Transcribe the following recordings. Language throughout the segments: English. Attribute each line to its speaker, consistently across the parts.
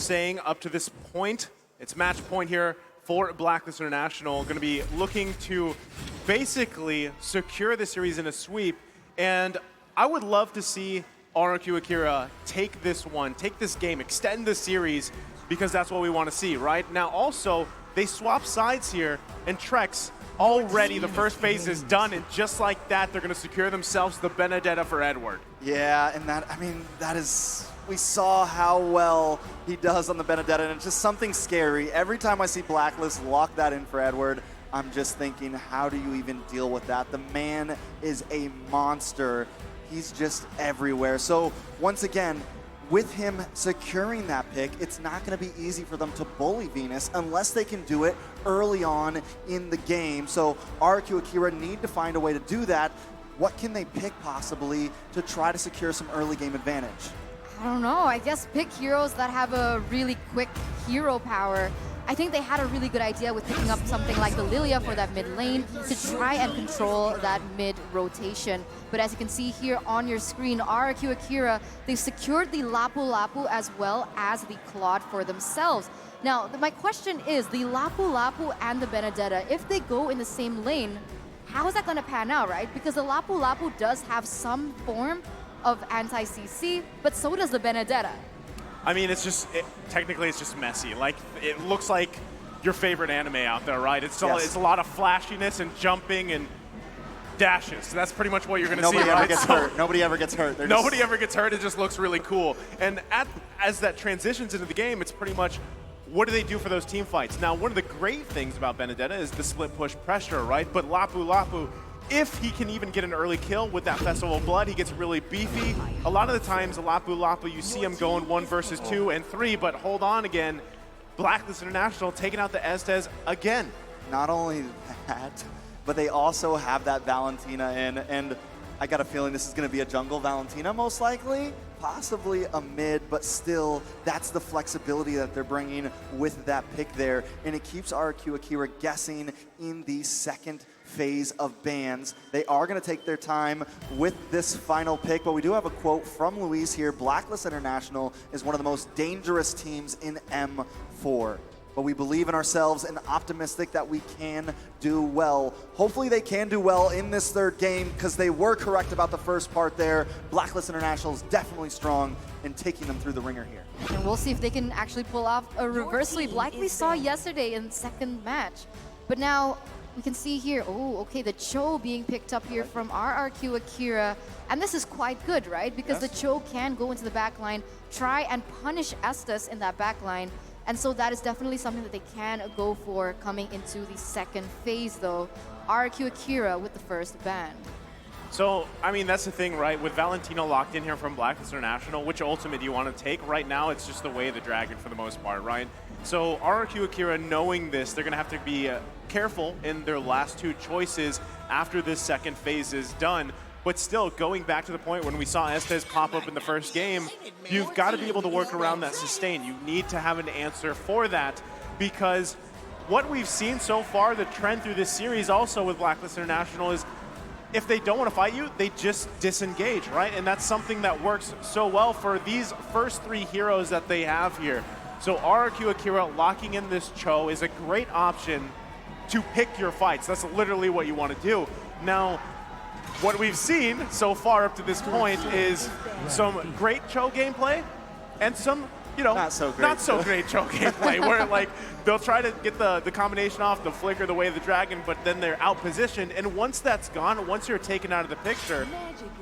Speaker 1: saying up to this point, it's match point here for Blacklist International. Going to be looking to basically secure the series in a sweep. And I would love to see RRQ Akira take this one, take this game, extend the series, because that's what we want to see, right? Now also, they swap sides here, and Trex, already the first phase is done, and just like that, they're going to secure themselves the Benedetta for Edward.
Speaker 2: Yeah, and that, I mean, that is, we saw how well he does on the Benedetta, and it's just something scary. Every time I see Blacklist lock that in for Edward, I'm just thinking, how do you even deal with that? The man is a monster. He's just everywhere. So once again, with him securing that pick, it's not going to be easy for them to bully Venus unless they can do it early on in the game. So RRQ Akira need to find a way to do that. What can they pick possibly to try to secure some early game advantage?
Speaker 3: I don't know. I guess pick heroes that have a really quick hero power. I think they had a really good idea with picking up something like the Lilia for that mid lane to try and control that mid rotation. But as you can see here on your screen, RRQ Akira, they've secured the Lapu Lapu as well as the Claude for themselves. Now, my question is, the Lapu Lapu and the Benedetta, if they go in the same lane, how is that going to pan out, right? Because the Lapu Lapu does have some form of anti-CC, but so does the Benedetta.
Speaker 1: I mean, it's just, technically it's just messy. Like, it looks like your favorite anime out there, right? It's, it's a lot of flashiness and jumping and dashes. So that's pretty much what you're going to see,
Speaker 2: Nobody
Speaker 1: right?
Speaker 2: ever gets hurt. Nobody ever gets hurt.
Speaker 1: Nobody ever gets hurt. It just looks really cool. And as that transitions into the game, it's pretty much, what do they do for those team fights? Now, one of the great things about Benedetta is the split push pressure, right? But Lapu Lapu, if he can even get an early kill with that Festival of Blood, he gets really beefy. A lot of the times, Lapu Lapu, you see him going 1 versus 2 and 3, but hold on again. Blacklist International taking out the Estes again.
Speaker 2: Not only that, but they also have that Valentina in, and I got a feeling this is going to be a jungle Valentina most likely, possibly a mid, but still, that's the flexibility that they're bringing with that pick there, and it keeps RRQ Akira guessing in the second phase of bans. They are going to take their time with this final pick, but we do have a quote from Luis here. Blacklist International is one of the most dangerous teams in M4. But we believe in ourselves and optimistic that we can do well. Hopefully they can do well in this third game because they were correct about the first part there. Blacklist International is definitely strong in taking them through the ringer here.
Speaker 3: And we'll see if they can actually pull off a reverse sweep like we saw yesterday in the second match. But now we can see here, oh, okay, the Cho being picked up here from RRQ Akira. And this is quite good, right? Because the Cho can go into the backline, try and punish Estes in that backline. And so that is definitely something that they can go for coming into the second phase, though. RRQ Akira with the first ban.
Speaker 1: So, I mean, that's the thing, right? With Valentino locked in here from Blacklist International, which ultimate do you want to take? Right now, it's just the way of the dragon for the most part, right? So RRQ Akira, knowing this, they're going to have to be careful in their last two choices after this second phase is done. But still, going back to the point when we saw Estes pop up in the first game, you've got to be able to work around that sustain. You need to have an answer for that, because what we've seen so far, the trend through this series also with Blacklist International is if they don't want to fight you, they just disengage, right? And that's something that works so well for these first three heroes that they have here. So RRQ Akira locking in this Cho is a great option to pick your fights. That's literally what you want to do. Now, what we've seen so far up to this point is some great Cho gameplay and some, you know, not so great Cho gameplay, where like they'll try to get the combination off, the flicker, the way of the dragon, but then they're out positioned. And once that's gone, once you're taken out of the picture,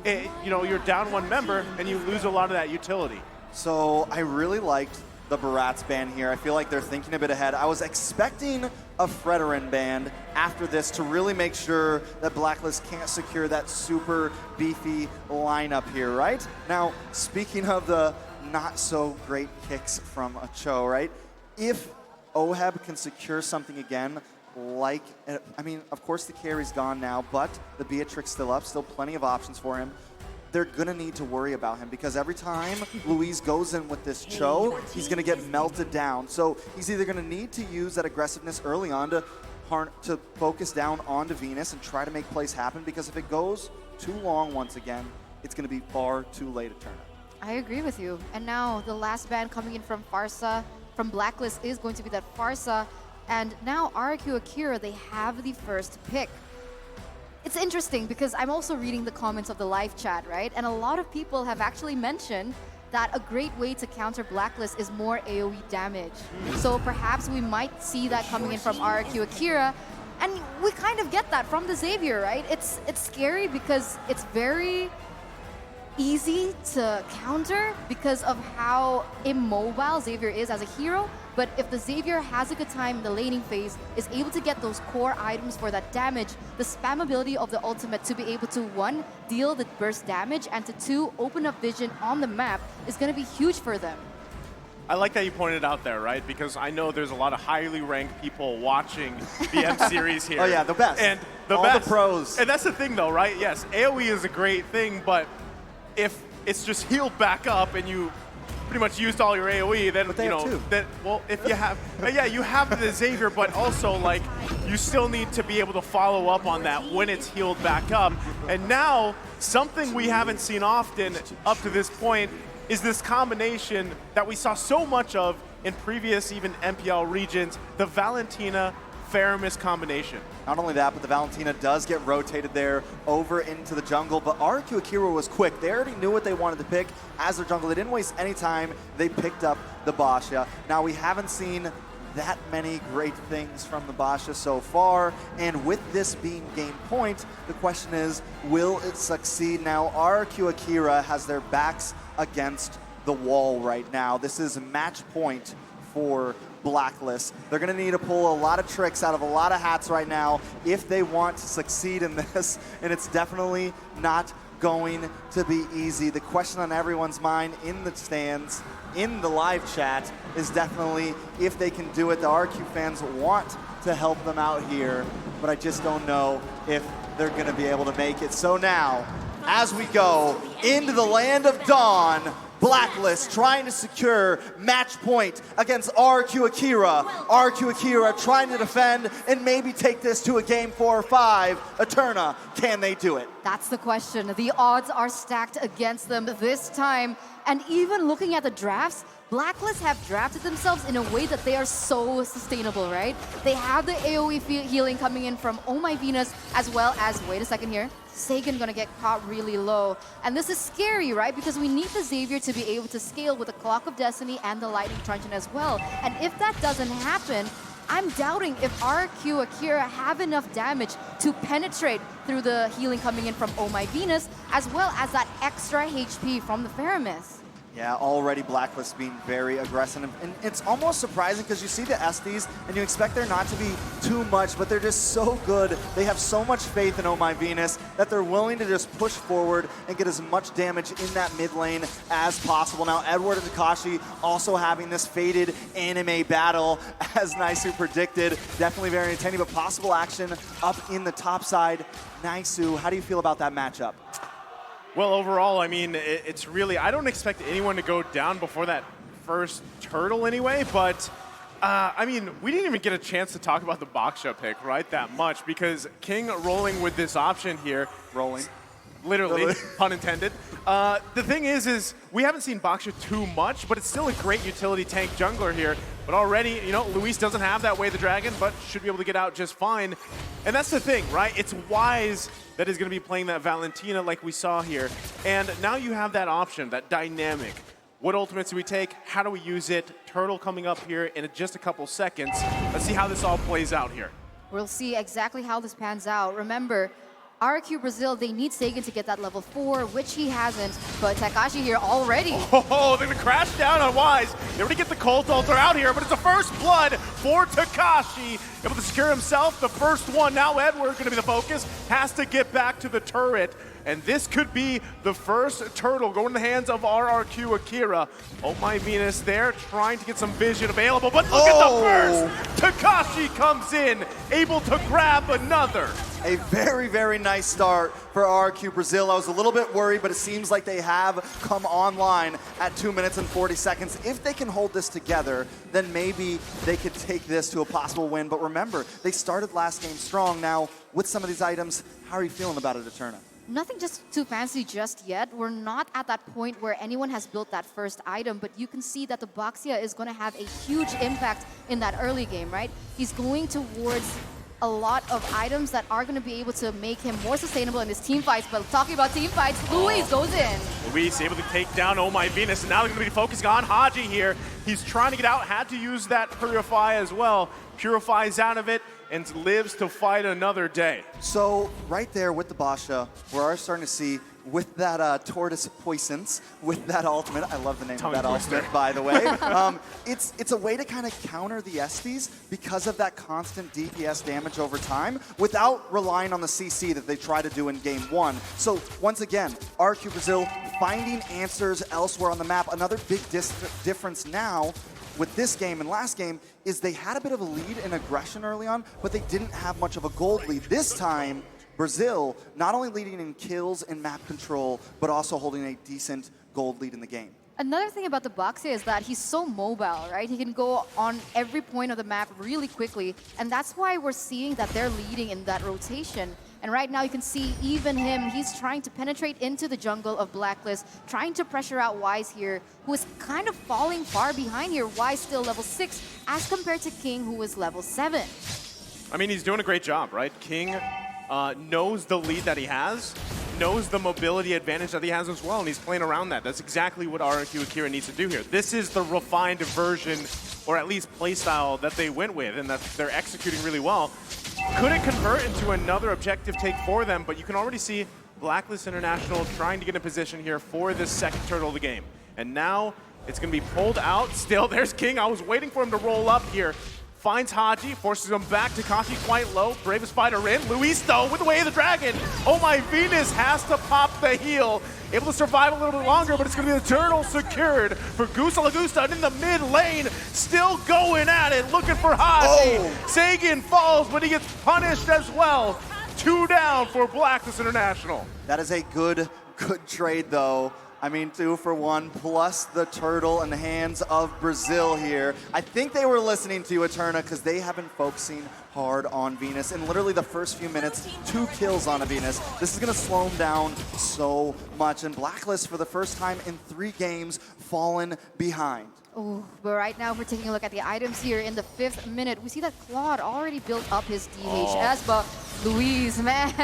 Speaker 1: you know, you're down one member and you lose a lot of that utility.
Speaker 2: So I really liked the Baratz ban here. I feel like they're thinking a bit ahead. I was expecting a Fredoran ban after this to really make sure that Blacklist can't secure that super beefy lineup here, right? Now, speaking of the not so great kicks from a Cho, right? If Oheb can secure something again, like, I mean, of course the carry's gone now, but the Beatrix still up, still plenty of options for him. They're gonna need to worry about him because every time Luis goes in with this Cho, he's gonna get melted down. So he's either gonna need to use that aggressiveness early on to focus down onto Venus and try to make plays happen, because if it goes too long once again, it's gonna be far too late to turn it.
Speaker 3: I agree with you. And now the last ban coming in from Farsa, from Blacklist, is going to be that Farsa. And now RRQ Akira, they have the first pick. It's interesting because I'm also reading the comments of the live chat, right? And a lot of people have actually mentioned that a great way to counter Blacklist is more AoE damage. So perhaps we might see that coming in from RRQ Akira. And we kind of get that from the Xavier, right? It's scary because it's very easy to counter because of how immobile Xavier is as a hero. But if the Xavier has a good time in the laning phase, is able to get those core items for that damage, the spammability of the ultimate to be able to, 1, deal the burst damage, and to 2, open up vision on the map is going to be huge for them.
Speaker 1: I like that you pointed out there, right? Because I know there's a lot of highly ranked people watching the M series here.
Speaker 2: Oh yeah, the best.
Speaker 1: And
Speaker 2: all the pros.
Speaker 1: And that's the thing though, right? Yes, AoE is a great thing, but if it's just healed back up and you pretty much used all your AoE, then,
Speaker 2: but they
Speaker 1: you
Speaker 2: have
Speaker 1: know,
Speaker 2: two.
Speaker 1: then, well, if you have, yeah, you have the Xavier, but also, like, you still need to be able to follow up on that when it's healed back up. And now, something we haven't seen often up to this point is this combination that we saw so much of in previous even MPL regions, the Valentina Faramis combination.
Speaker 2: Not only that, but the Valentina does get rotated there over into the jungle, but RRQ Akira was quick. They already knew what they wanted to pick as their jungle. They didn't waste any time. They picked up the Basha. Now, we haven't seen that many great things from the Basha so far, and with this being game point, the question is, will it succeed? Now, RRQ Akira has their backs against the wall right now. This is match point for Blacklist. They're going to need to pull a lot of tricks out of a lot of hats right now if they want to succeed in this, and it's definitely not going to be easy. The question on everyone's mind in the stands, in the live chat, is definitely if they can do it. The RQ fans want to help them out here, but I just don't know if they're going to be able to make it. So now, as we go into the land of Dawn, Blacklist trying to secure match point against RRQ Akira. RRQ Akira trying to defend and maybe take this to a game 4 or 5. Eterna, can they do it?
Speaker 3: That's the question. The odds are stacked against them this time. And even looking at the drafts, Blacklist have drafted themselves in a way that they are so sustainable, right? They have the AoE healing coming in from Oh My Venus, as well as, wait a second here, Sagan gonna get caught really low. And this is scary, right? Because we need the Xavier to be able to scale with the Clock of Destiny and the Lightning Truncheon as well. And if that doesn't happen, I'm doubting if RRQ Akira have enough damage to penetrate through the healing coming in from Oh My Venus, as well as that extra HP from the Faramis.
Speaker 2: Yeah, already Blacklist being very aggressive. And it's almost surprising because you see the Estes and you expect there not to be too much, but they're just so good. They have so much faith in Oh My Venus that they're willing to just push forward and get as much damage in that mid lane as possible. Now, Edward and Takashi also having this faded anime battle, as Naisu predicted. Definitely very entertaining, but possible action up in the top side. Naisu, how do you feel about that matchup?
Speaker 1: Well, overall, I mean, it's really, I don't expect anyone to go down before that first turtle anyway, but I mean, we didn't even get a chance to talk about the Baksha pick, right, that much, because King rolling with this option here.
Speaker 2: Rolling.
Speaker 1: Literally, pun intended. The thing is we haven't seen Baksha too much, but it's still a great utility tank jungler here. But already, you know, Luis doesn't have that Way of the Dragon, but should be able to get out just fine. And that's the thing, right? It's Wise that is going to be playing that Valentina like we saw here. And now you have that option, that dynamic. What ultimates do we take? How do we use it? Turtle coming up here in just a couple seconds. Let's see how this all plays out here.
Speaker 3: We'll see exactly how this pans out. Remember, RRQ Brazil, they need Sagan to get that level 4, which he hasn't, but Takashi here already.
Speaker 1: Oh, they're gonna crash down on Wise. They already get the Cult Altar out here, but it's the first blood for Takashi. Able to secure himself, the first one. Now Edward gonna be the focus, has to get back to the turret. And this could be the first turtle going in the hands of RRQ Akira. Oh My Venus there, trying to get some vision available, but look at the burst! Takashi comes in, able to grab another.
Speaker 2: A very, very nice start for RRQ Brazil. I was a little bit worried, but it seems like they have come online at 2 minutes and 40 seconds. If they can hold this together, then maybe they could take this to a possible win. But remember, they started last game strong. Now, with some of these items, how are you feeling about it, Eterna?
Speaker 3: Nothing just too fancy just yet. We're not at that point where anyone has built that first item, but you can see that the Boxia is going to have a huge impact in that early game, right? He's going towards a lot of items that are going to be able to make him more sustainable in his team fights. But talking about team fights, Luis goes in.
Speaker 1: Luis able to take down Oh My Venus, and now they're going to be focusing on Haji here. He's trying to get out, had to use that Purify as well. Purifies out of it and lives to fight another day.
Speaker 2: So right there with the Basha, we're starting to see with that Tortoise Poisons, with that ultimate, I love the name of that ultimate, by the way. It's a way to kind of counter the Estes because of that constant DPS damage over time without relying on the CC that they try to do in game one. So once again, RRQ Brazil finding answers elsewhere on the map. Another big difference now with this game and last game is they had a bit of a lead in aggression early on, but they didn't have much of a gold lead. This time, Brazil not only leading in kills and map control, but also holding a decent gold lead in the game.
Speaker 3: Another thing about the Boxia is that he's so mobile, right? He can go on every point of the map really quickly, and that's why we're seeing that they're leading in that rotation. And right now you can see even him, he's trying to penetrate into the jungle of Blacklist, trying to pressure out Wise here, who is kind of falling far behind here. Wise still level 6 as compared to King, who is level 7.
Speaker 1: I mean, he's doing a great job, right? King knows the lead that he has, knows the mobility advantage that he has as well, and he's playing around that. That's exactly what RRQ Akira needs to do here. This is the refined version, or at least playstyle that they went with, and that they're executing really well. Could it convert into another objective take for them, but you can already see Blacklist International trying to get in position here for this second turtle of the game. And now it's going to be pulled out. Still, there's King. I was waiting for him to roll up here. Finds Haji, forces him back. Takashi quite low. Bravest fighter in. Luis, though, with the way of the dragon. Oh My Venus has to pop the heal. Able to survive a little bit longer, but it's going to be the turtle secured for Gusta Lagusta. And in the mid lane, still going at it, looking for Haji.
Speaker 2: Oh.
Speaker 1: Sagan falls, but he gets punished as well. 2 down for Blacklist International.
Speaker 2: That is a good trade, though. I mean, 2 for 1, plus the turtle in the hands of Brazil here. I think they were listening to you, Eterna, because they have been focusing hard on Venus. In literally the first few minutes, 2 kills on a Venus. This is going to slow him down so much. And Blacklist, for the first time in 3 games, fallen behind.
Speaker 3: Oh, but right now, if we're taking a look at the items here in the 5th minute, we see that Claude already built up his DHS, but Luis, man,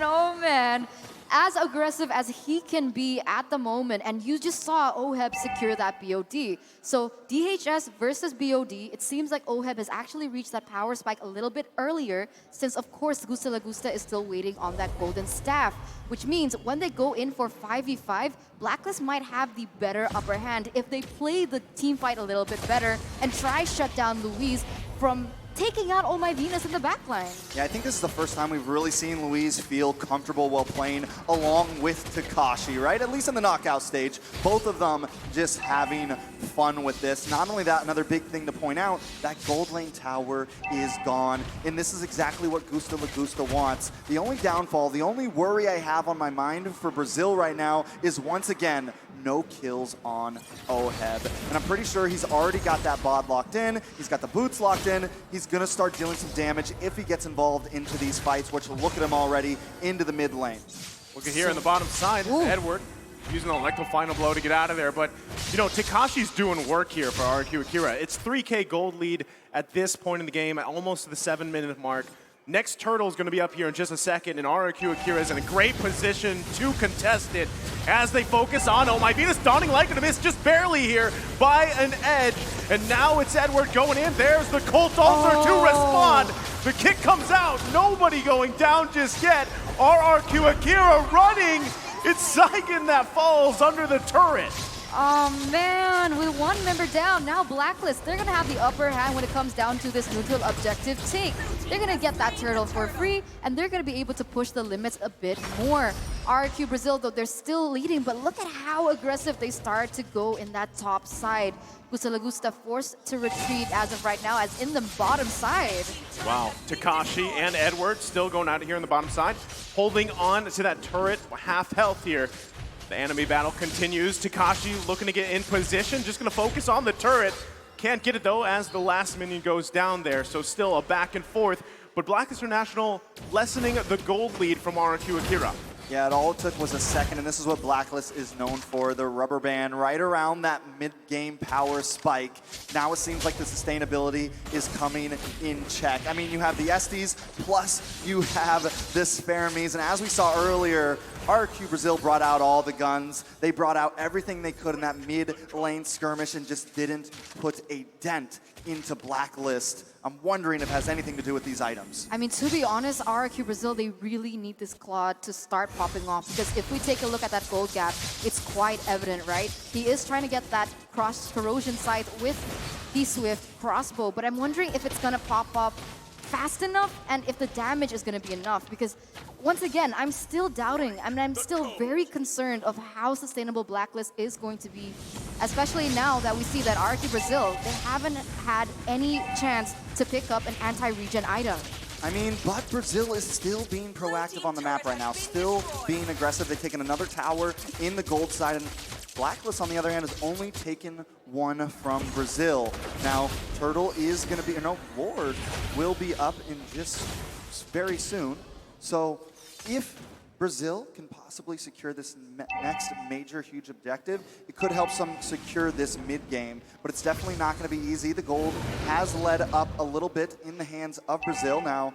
Speaker 3: oh man. As aggressive as he can be at the moment, and you just saw Oheb secure that BOD. So DHS versus BOD, it seems like Oheb has actually reached that power spike a little bit earlier, since of course Gusta Lagusta is still waiting on that golden staff, which means when they go in for 5v5, Blacklist might have the better upper hand if they play the team fight a little bit better and try shut down Luis from taking out Oh My Venus in the backline.
Speaker 2: Yeah, I think this is the first time we've really seen Luis feel comfortable while playing along with Takashi, right? At least in the knockout stage, both of them just having fun with this. Not only that, another big thing to point out, that gold lane tower is gone, and this is exactly what Gusta Lagusta wants. The only downfall, the only worry I have on my mind for Brazil right now is once again, no kills on Oheb. And I'm pretty sure he's already got that bod locked in. He's got the boots locked in. He's going to start dealing some damage if he gets involved into these fights, which look at him already into the mid lane.
Speaker 1: Look at here on the bottom side, Edward using an electro final blow to get out of there. But, you know, Takashi's doing work here for RRQ Akira. It's 3K gold lead at this point in the game, at almost to the 7-minute mark. Next turtle is going to be up here in just a second, and RRQ Akira is in a great position to contest it as they focus on Oh My Venus. Dawning Light going to miss just barely here by an edge, and now it's Edward going in. There's the Colt Ulcer to respond. The kick comes out. Nobody going down just yet. RRQ Akira running. It's Saigon that falls under the turret.
Speaker 3: Oh man, with 1 member down, now Blacklist, they're gonna have the upper hand when it comes down to this neutral objective take. They're gonna get that turtle for free, and they're gonna be able to push the limits a bit more. RRQ Brazil, though, they're still leading, but look at how aggressive they start to go in that top side. Gusta Lagusta forced to retreat as of right now, as in the bottom side.
Speaker 1: Wow, Takashi and Edward still going out here on the bottom side, holding on to that turret, half health here. The enemy battle continues. Takashi looking to get in position, just going to focus on the turret. Can't get it though as the last minion goes down there, so still a back and forth. But Blacklist International lessening the gold lead from RRQ Akira.
Speaker 2: Yeah, all it took was a second, and this is what Blacklist is known for, the rubber band right around that mid-game power spike. Now it seems like the sustainability is coming in check. I mean, you have the Estes, plus you have this Fermis, and as we saw earlier, RRQ Brazil brought out all the guns. They brought out everything they could in that mid-lane skirmish and just didn't put a dent into Blacklist. I'm wondering if it has anything to do with these items.
Speaker 3: I mean, to be honest, RRQ Brazil, they really need this Claude to start popping off, because if we take a look at that gold gap, it's quite evident, right? He is trying to get that cross corrosion scythe with the Swift crossbow, but I'm wondering if it's gonna pop up fast enough and if the damage is going to be enough, because once again, I'm still doubting. I mean, I'm still very concerned of how sustainable Blacklist is going to be, especially now that we see that RRQ Brazil, they haven't had any chance to pick up an anti-regen item.
Speaker 2: I mean, but Brazil is still being proactive on the map right now, still being aggressive. They've taken another tower in the gold side, and Blacklist, on the other hand, has only taken one from Brazil. Now, Turtle is going to be, no, Lord will be up in just very soon. So if Brazil can possibly secure this next major huge objective, it could help some secure this mid game, but it's definitely not going to be easy. The gold has led up a little bit in the hands of Brazil. Now,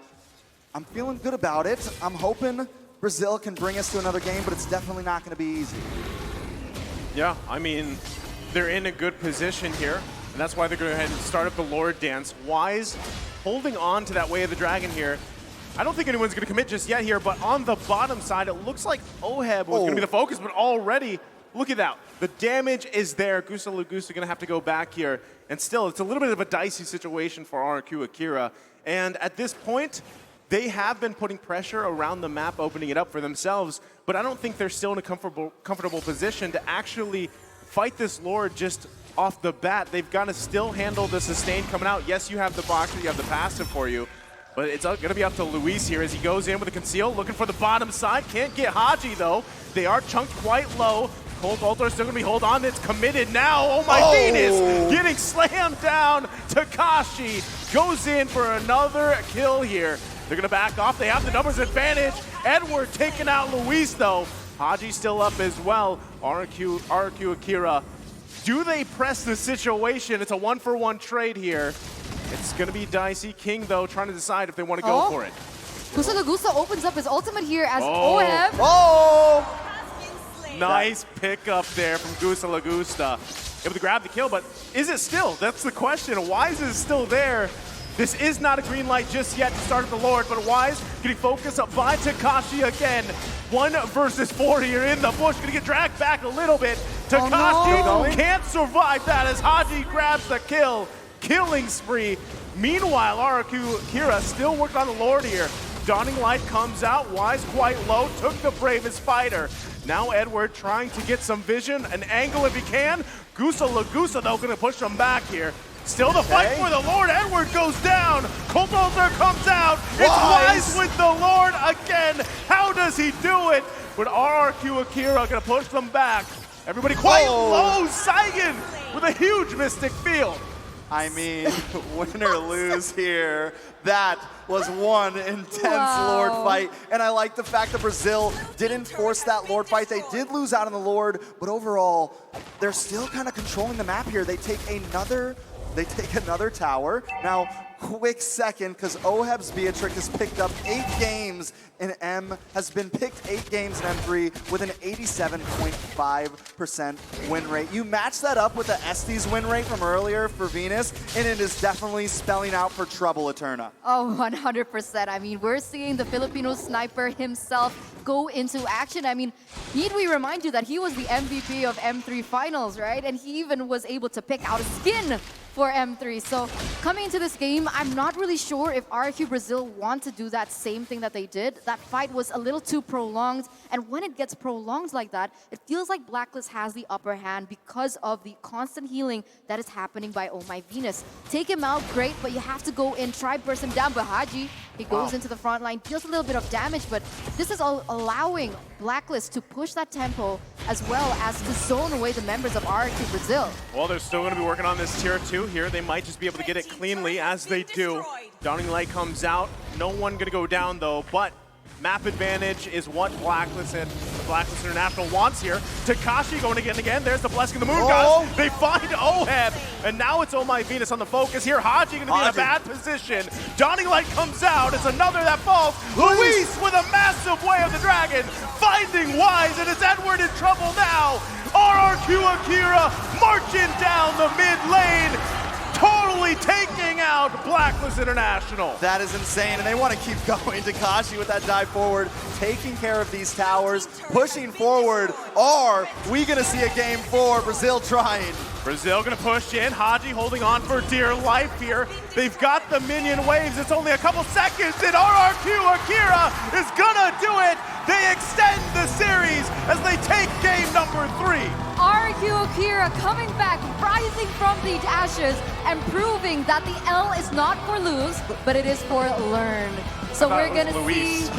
Speaker 2: I'm feeling good about it. I'm hoping Brazil can bring us to another game, but it's definitely not going to be easy.
Speaker 1: Yeah, I mean, they're in a good position here, and that's why they're going to go ahead and start up the Lord Dance. Wise holding on to that Way of the Dragon here. I don't think anyone's going to commit just yet here, but on the bottom side, it looks like Oheb was going to be the focus, but already, look at that. The damage is there. Gusa Lagusa going to have to go back here, and still, it's a little bit of a dicey situation for RRQ Akira, and at this point, they have been putting pressure around the map, opening it up for themselves, but I don't think they're still in a comfortable position to actually fight this Lord just off the bat. They've got to still handle the sustain coming out. Yes, you have the boxer, you have the passive for you, but it's going to be up to Luis here as he goes in with a conceal, looking for the bottom side. Can't get Haji, though. They are chunked quite low. Cold Altar is still going to be hold on. It's committed now. Oh, my Venus getting slammed down. Takashi goes in for another kill here. They're going to back off. They have the numbers advantage. Edward taking out Luis, though. Haji still up as well. RRQ Akira. Do they press the situation? It's a one-for-one trade here. It's going to be dicey. King, though, trying to decide if they want to go for it.
Speaker 3: Gusa Lagusa opens up his ultimate here as Oheb.
Speaker 1: Nice pickup there from Gusa Lagusa. Able to grab the kill, but is it still? That's the question. Wise is still there. This is not a green light just yet to start at the Lord, but Wise getting focused up by Takashi again. 1 versus 4 here in the bush. Gonna get dragged back a little bit. Takashi can't survive that as Haji grabs the kill. Killing spree. Meanwhile, RRQ Akira still working on the Lord here. Dawning Light comes out. Wise quite low. Took the bravest fighter. Now Edward trying to get some vision, an angle if he can. Gusa Lagusa, though, gonna push him back here. Still the fight for the Lord. Edward goes down. Cold Altar comes out. It's Wise with the Lord again. How does he do it? But RRQ Akira gonna push them back. Everybody quite low. Saigon with a huge Mystic Field.
Speaker 2: I mean, win or lose here. That was one intense Lord fight. And I like the fact that Brazil didn't force that Lord fight. They did lose out on the Lord, but overall, they're still kind of controlling the map here. They take another tower. Now, quick second, because Oheb's Beatrix has picked up 8 games in M, has been picked 8 games in M3 with an 87.5% win rate. You match that up with the Estes win rate from earlier for Venus, and it is definitely spelling out for trouble, Eterna.
Speaker 3: Oh, 100%. I mean, we're seeing the Filipino sniper himself go into action. I mean, need we remind you that he was the MVP of M3 Finals, right? And he even was able to pick out a skin for M3. So coming into this game, I'm not really sure if RRQ Brazil want to do that same thing that they did. That fight was a little too prolonged, and when it gets prolonged like that, it feels like Blacklist has the upper hand because of the constant healing that is happening by Oh My Venus. Take him out, great, but you have to go in, try burst him down. But Haji, he goes into the front line, deals a little bit of damage, but this is all allowing Blacklist to push that tempo as well as to zone away the members of RRQ Brazil.
Speaker 1: Well, they're still going to be working on this tier 2 here. They might just be able to get it cleanly as they do. Dawning Light comes out. No one going to go down, though, but Map advantage is what Blacklist International wants here. Takashi going again. There's the blessing of the moon, guys. They find Oheb, and now it's Oh My Venus on the focus here. Haji going to be in a bad position. Dawning Light comes out. It's another that falls. Luis with a massive Way of the Dragon, finding Wise, and it's Edward in trouble now. RRQ Akira marching down the mid lane, totally taking out Blacklist International.
Speaker 2: That is insane, and they want to keep going. Takashi with that dive forward, taking care of these towers, pushing forward. Are we going to see a game 4? Brazil trying.
Speaker 1: Brazil going to push in. Haji holding on for dear life here. They've got the minion waves. It's only a couple seconds, and RRQ Akira is going to do it. They extend the series as they take game number 3.
Speaker 3: RRQ Akira coming back, rising from the ashes, and proving that the L is not for lose, but it is for learn. So we're going to see...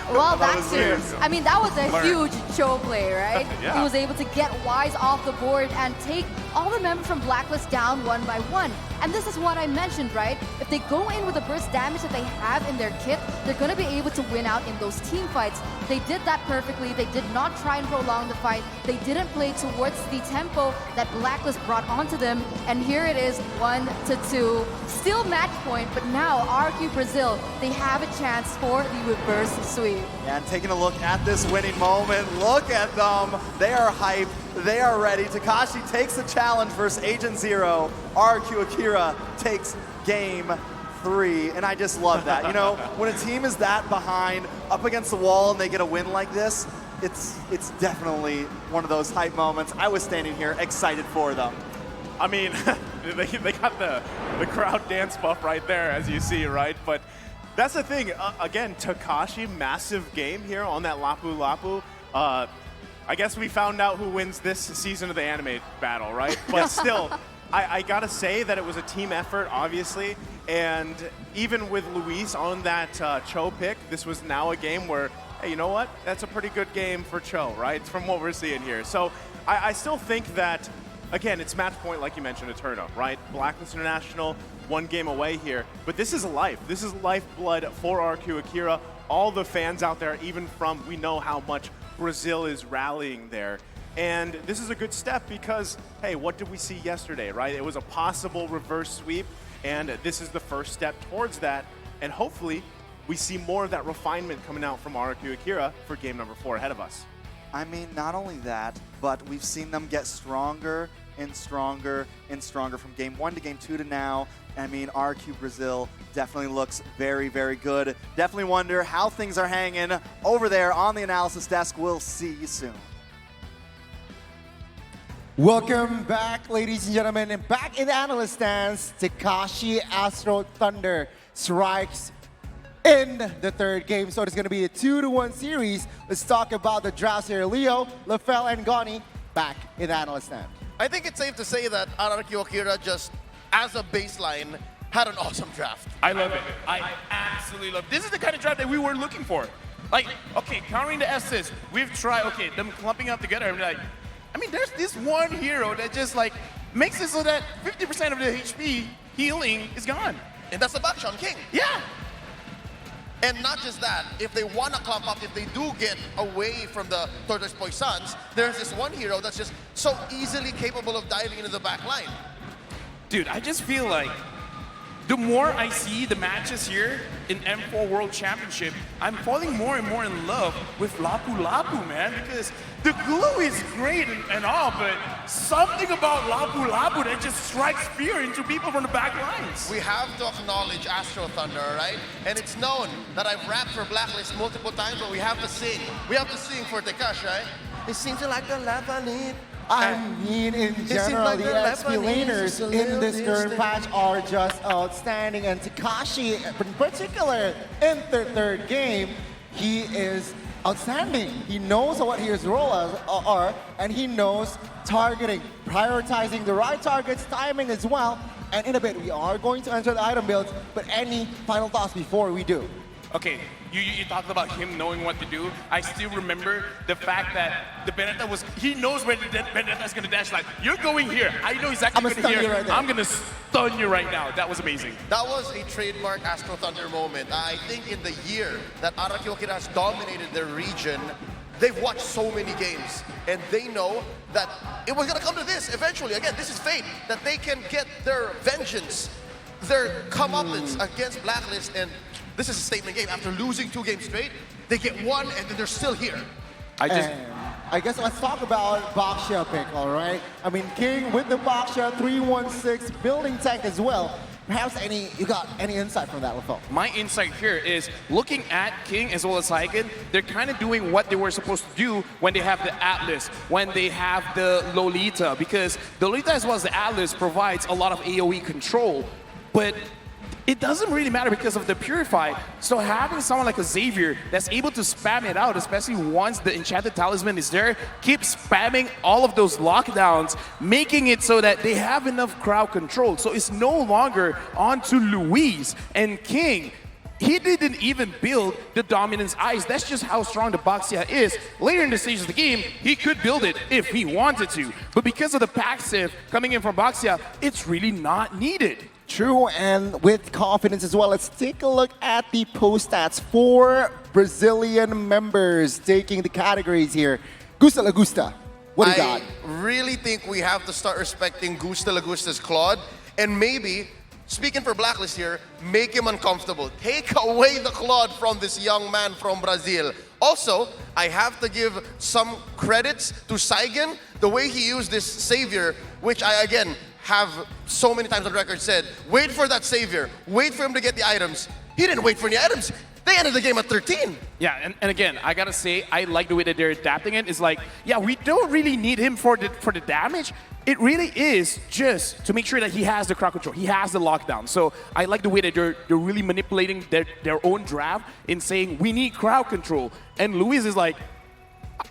Speaker 3: Well, that's it. I mean, that was a huge Cho play, right?
Speaker 1: Yeah.
Speaker 3: He was able to get Wise off the board and take all the members from Blacklist down one by one. And this is what I mentioned, right? If they go in with the burst damage that they have in their kit, they're going to be able to win out in those team fights. They did that perfectly. They did not try and prolong the fight. They didn't play towards the tempo that Blacklist brought onto them. And here it is, 1-2. Still match point, but now RRQ Brazil, they have a chance for the reverse sweep.
Speaker 2: And taking a look at this winning moment, look at them. They are hyped. They are ready. Takashi takes the challenge versus Agent Zero. RRQ Akira takes game 3, and I just love that. You know, when a team is that behind, up against the wall, and they get a win like this, it's definitely one of those hype moments. I was standing here excited for them.
Speaker 1: I mean, they got the crowd dance buff right there, as you see, right? But that's the thing. Again, Takashi, massive game here on that Lapu Lapu. I guess we found out who wins this season of the anime battle, right? But still, I gotta say that it was a team effort, obviously. And even with Luis on that Cho pick, this was now a game where, hey, you know what? That's a pretty good game for Cho, right? From what we're seeing here. So I still think that, again, it's match point, like you mentioned, Eterno, right? Blacklist International, 1 game away here. But this is life. This is lifeblood for RRQ Akira. All the fans out there, even from, we know how much Brazil is rallying there. And this is a good step because, hey, what did we see yesterday, right? It was a possible reverse sweep, and this is the first step towards that. And hopefully, we see more of that refinement coming out from RRQ Akira for game number 4 ahead of us.
Speaker 2: I mean, not only that, but we've seen them get stronger and stronger and stronger from game 1 to game 2 to now. I mean, RRQ Brazil definitely looks very, very good. Definitely wonder how things are hanging over there on the analysis desk. We'll see you soon.
Speaker 4: Welcome back, ladies and gentlemen, and back in the analyst stands, Takashi Astro Thunder strikes in the 3rd game. So it's going to be a 2-1 series. Let's talk about the drafts here. Leo, Lafell, and Goni back in the analyst stand.
Speaker 5: I think it's safe to say that RRQ Akira just, as a baseline, had an awesome draft.
Speaker 6: I love it. I absolutely love it. This is the kind of draft that we were looking for. Like, okay, countering the S's, we've tried, okay, them clumping up together. I mean, there's this one hero that just, like, makes it so that 50% of the HP healing is gone.
Speaker 5: And that's the Bakshan King.
Speaker 6: Yeah.
Speaker 5: And not just that, if they want to clump up, if they do get away from the Tortoise Poissons, there's this one hero that's just so easily capable of diving into the back line.
Speaker 6: Dude, I just feel like the more I see the matches here in M4 World Championship, I'm falling more and more in love with Lapu Lapu, man, because the glue is great and all, but something about Lapu Lapu that just strikes fear into people from the back lines.
Speaker 5: We have to acknowledge Astro Thunder, right? And it's known that I've rapped for Blacklist multiple times, but we have to sing. We have to sing for Tekash, right? It seems like the Lapanit.
Speaker 4: I mean, in general,
Speaker 5: like
Speaker 4: the
Speaker 5: the
Speaker 4: XP
Speaker 5: Japanese
Speaker 4: laners
Speaker 5: is a
Speaker 4: in this
Speaker 5: little
Speaker 4: current patch are just outstanding. And Takashi, in particular, in the 3rd game, he is outstanding. He knows what his roles are, and he knows targeting, prioritizing the right targets, timing as well. And in a bit, we are going to enter the item builds, but any final thoughts before we do?
Speaker 6: Okay, you talked about him knowing what to do. I still remember the fact that the Benedetta he knows where the Benedetta is going to dash. Like, you're going here. I know exactly what to hear. I'm going to stun you right now. That was amazing.
Speaker 5: That was a trademark Astro Thunder moment. I think in the year that RRQ Akira has dominated their region, they've watched so many games, and they know that it was going to come to this eventually. Again, this is fate, that they can get their vengeance, their comeuppance against Blacklist, and this is a statement game. After losing 2 games straight, they get 1, and then they're still here.
Speaker 4: I guess let's talk about Boxia pick, all right? I mean, King with the Boxia 316 building tech as well. Perhaps you got any insight from that, LaFell?
Speaker 6: My insight here is looking at King as well as Saigon, they're kind of doing what they were supposed to do when they have the Atlas, when they have the Lolita, because the Lolita as well as the Atlas provides a lot of AoE control, but it doesn't really matter because of the Purify. So having someone like a Xavier that's able to spam it out, especially once the Enchanted Talisman is there, keep spamming all of those lockdowns, making it so that they have enough crowd control. So it's no longer onto Luis and King. He didn't even build the Dominance Eyes. That's just how strong the Boxia is. Later in the stage of the game, he could build it if he wanted to. But because of the passive coming in from Boxia, it's really not needed.
Speaker 4: True, and with confidence as well. Let's take a look at the post stats for Brazilian members taking the categories here. Gusta La Gusta, what do you got?
Speaker 5: I really think we have to start respecting Gusta La Gusta's Claude, and maybe, speaking for Blacklist here, make him uncomfortable. Take away the Claude from this young man from Brazil. Also, I have to give some credits to Saigon, the way he used this Savior, which I, again, have so many times on record said, wait for that Savior, wait for him to get the items. He didn't wait for any items. They ended the game at 13.
Speaker 6: Yeah, and again, I gotta say, I like the way that they're adapting it. It's like, yeah, we don't really need him for the damage. It really is just to make sure that he has the crowd control, he has the lockdown. So I like the way that they're really manipulating their own draft in saying, we need crowd control. And Luis is like,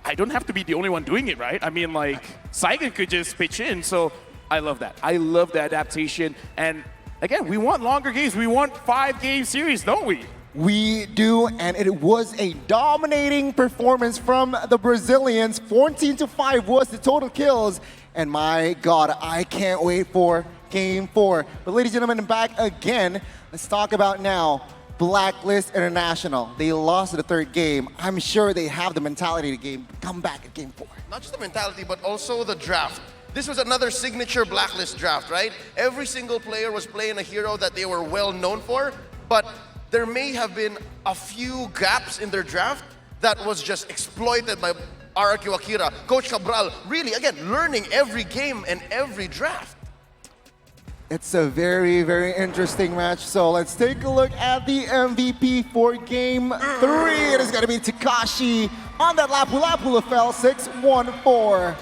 Speaker 6: I don't have to be the only one doing it, right? I mean, like, Saigon could just pitch in, so I love that. I love the adaptation. And again, we want longer games. We want 5-game series, don't we?
Speaker 4: We do, and it was a dominating performance from the Brazilians. 14-5 was the total kills. And my God, I can't wait for Game 4. But ladies and gentlemen, back again. Let's talk about now Blacklist International. They lost the 3rd game. I'm sure they have the mentality to come back at Game 4.
Speaker 5: Not just the mentality, but also the draft. This was another signature Blacklist draft, right? Every single player was playing a hero that they were well known for, but there may have been a few gaps in their draft that was just exploited by RRQ Akira. Coach Cabral really, again, learning every game and every draft.
Speaker 4: It's a very, very interesting match. So let's take a look at the MVP for Game 3. It is going to be Takashi on that Lapu Lapu fell 6-1-4.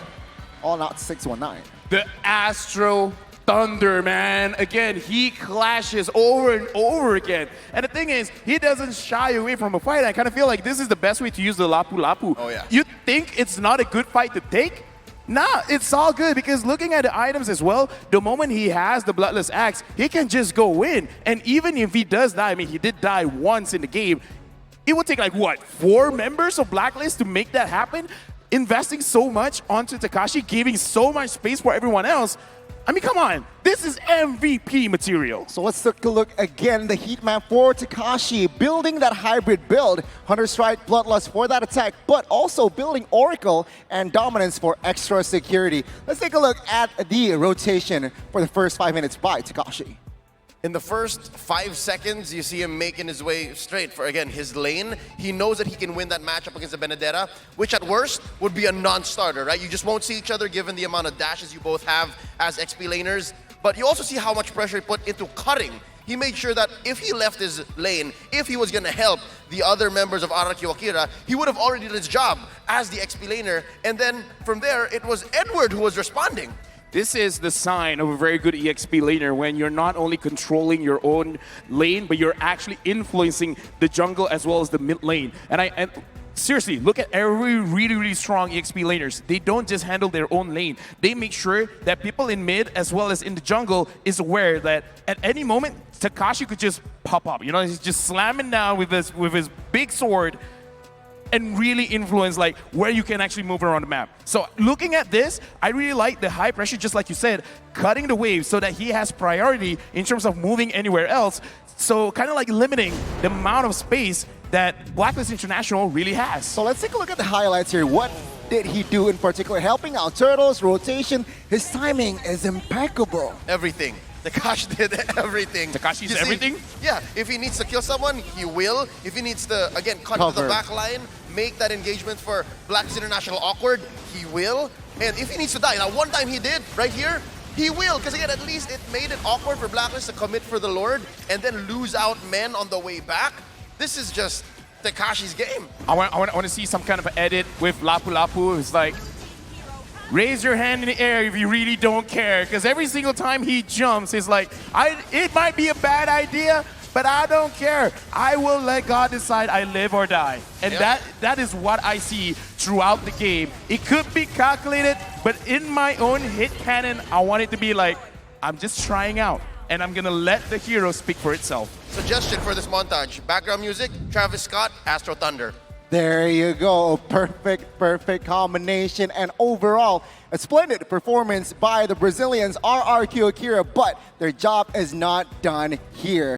Speaker 4: Oh, not 6-1-9.
Speaker 6: The Astro Thunder, man. Again, he clashes over and over again. And the thing is, he doesn't shy away from a fight. I kind of feel like this is the best way to use the Lapu Lapu.
Speaker 5: Oh, yeah.
Speaker 6: You think it's not a good fight to take? Nah, it's all good because looking at the items as well, the moment he has the Bloodless Axe, he can just go in. And even if he does die, I mean, he did die once in the game, it would take like, what, 4 members of Blacklist to make that happen? Investing so much onto Takashi, giving so much space for everyone else. I mean, come on. This is MVP material.
Speaker 4: So let's take a look again. The Heat map for Takashi, building that hybrid build. Hunter Strike, Bloodlust for that attack, but also building Oracle and Dominance for extra security. Let's take a look at the rotation for the first 5 minutes by Takashi.
Speaker 5: In the first 5 seconds, you see him making his way straight for, again, his lane. He knows that he can win that matchup against the Benedetta, which at worst would be a non-starter, right? You just won't see each other given the amount of dashes you both have as XP laners. But you also see how much pressure he put into cutting. He made sure that if he left his lane, if he was going to help the other members of RRQ Akira, he would have already done his job as the XP laner. And then from there, it was Edward who was responding.
Speaker 6: This is the sign of a very good EXP laner when you're not only controlling your own lane, but you're actually influencing the jungle as well as the mid lane. And seriously, look at every really strong EXP laners. They don't just handle their own lane. They make sure that people in mid as well as in the jungle is aware that at any moment, Takashi could just pop up. You know, he's just slamming down with his big sword and really influence like where you can actually move around the map. So looking at this, I really like the high pressure, just like you said, cutting the wave so that he has priority in terms of moving anywhere else. So kind of like limiting the amount of space that Blacklist International really has.
Speaker 4: So let's take a look at the highlights here. What did he do in particular? Helping out turtles, rotation. His timing is impeccable.
Speaker 5: Everything. Takashi did everything.
Speaker 6: Takashi's
Speaker 5: You see,
Speaker 6: everything?
Speaker 5: Yeah, if he needs to kill someone, he will. If he needs to, again, cut to the
Speaker 4: Cover.
Speaker 5: back line, make that engagement for Blacklist International awkward, he will. And if he needs to die, now one time he did, right here, he will. Because again, at least it made it awkward for Blacklist to commit for the Lord and then lose out men on the way back. This is just Takashi's game.
Speaker 6: I want to see some kind of edit with Lapu Lapu. It's like, raise your hand in the air if you really don't care. Because every single time he jumps, it's like, it might be a bad idea, but I don't care. I will let God decide I live or die. And that is what I see throughout the game. It could be calculated, but in my own hit canon, I want it to be like, I'm just trying out. And I'm going to let the hero speak for itself.
Speaker 5: Suggestion for this montage, background music, Travis Scott, Astro Thunder.
Speaker 4: There you go. Perfect combination. And overall, a splendid performance by the Brazilians, RRQ Akira, but their job is not done here.